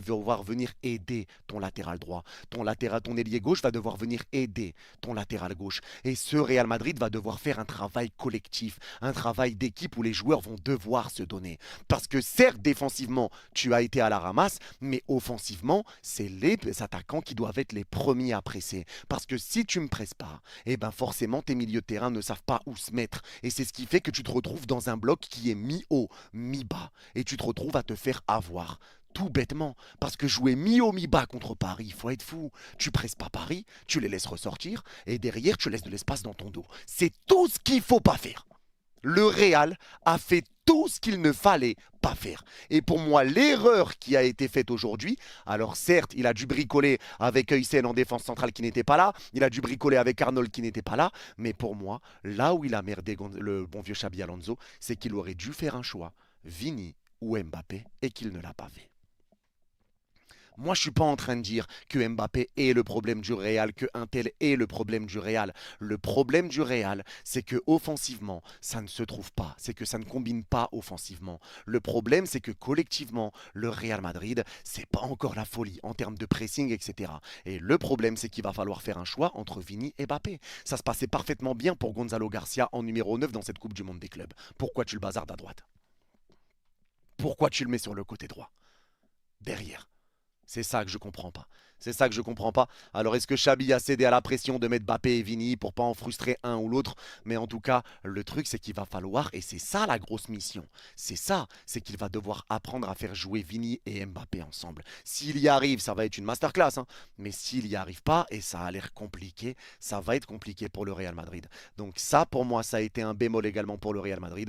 devoir venir aider ton latéral droit. Ton ailier gauche va devoir venir aider ton latéral gauche. Et ce Real Madrid va devoir faire un travail collectif, un travail d'équipe où les joueurs vont devoir se donner. Parce que certes, défensivement, tu as été à la ramasse, mais offensivement, c'est les attaquants qui doivent être les premiers à presser. Parce que si tu ne me presses pas, eh ben forcément, tes milieux de terrain ne savent pas où se mettre. Et c'est ce qui fait que tu te retrouves dans un bloc qui est mi-haut, mi-bas. Et tu te retrouves à te faire avoir. Tout bêtement, parce que jouer mi-haut, mi-bas contre Paris, il faut être fou. Tu presses pas Paris, tu les laisses ressortir, et derrière, tu laisses de l'espace dans ton dos. C'est tout ce qu'il faut pas faire. Le Real a fait tout ce qu'il ne fallait pas faire. Et pour moi, l'erreur qui a été faite aujourd'hui, alors certes, il a dû bricoler avec Heusen en défense centrale qui n'était pas là, il a dû bricoler avec Arnold qui n'était pas là, mais pour moi, là où il a merdé le bon vieux Xabi Alonso, c'est qu'il aurait dû faire un choix, Vini ou Mbappé, et qu'il ne l'a pas fait. Moi, je ne suis pas en train de dire que Mbappé est le problème du Real, que Intel est le problème du Real. Le problème du Real, c'est que offensivement, ça ne se trouve pas. C'est que ça ne combine pas offensivement. Le problème, c'est que collectivement, le Real Madrid, c'est pas encore la folie en termes de pressing, etc. Et le problème, c'est qu'il va falloir faire un choix entre Vini et Mbappé. Ça se passait parfaitement bien pour Gonzalo Garcia en numéro 9 dans cette Coupe du Monde des clubs. Pourquoi tu le bazardes à droite? Pourquoi tu le mets sur le côté droit? Derrière. C'est ça que je comprends pas. C'est ça que je comprends pas. Alors est-ce que Xabi a cédé à la pression de mettre Mbappé et Vini pour pas en frustrer un ou l'autre? Mais en tout cas, le truc c'est qu'il va falloir, et c'est ça la grosse mission, c'est ça, c'est qu'il va devoir apprendre à faire jouer Vini et Mbappé ensemble. S'il y arrive, ça va être une masterclass, hein. Mais s'il y arrive pas, et ça a l'air compliqué, ça va être compliqué pour le Real Madrid. Donc ça, pour moi, ça a été un bémol également pour le Real Madrid.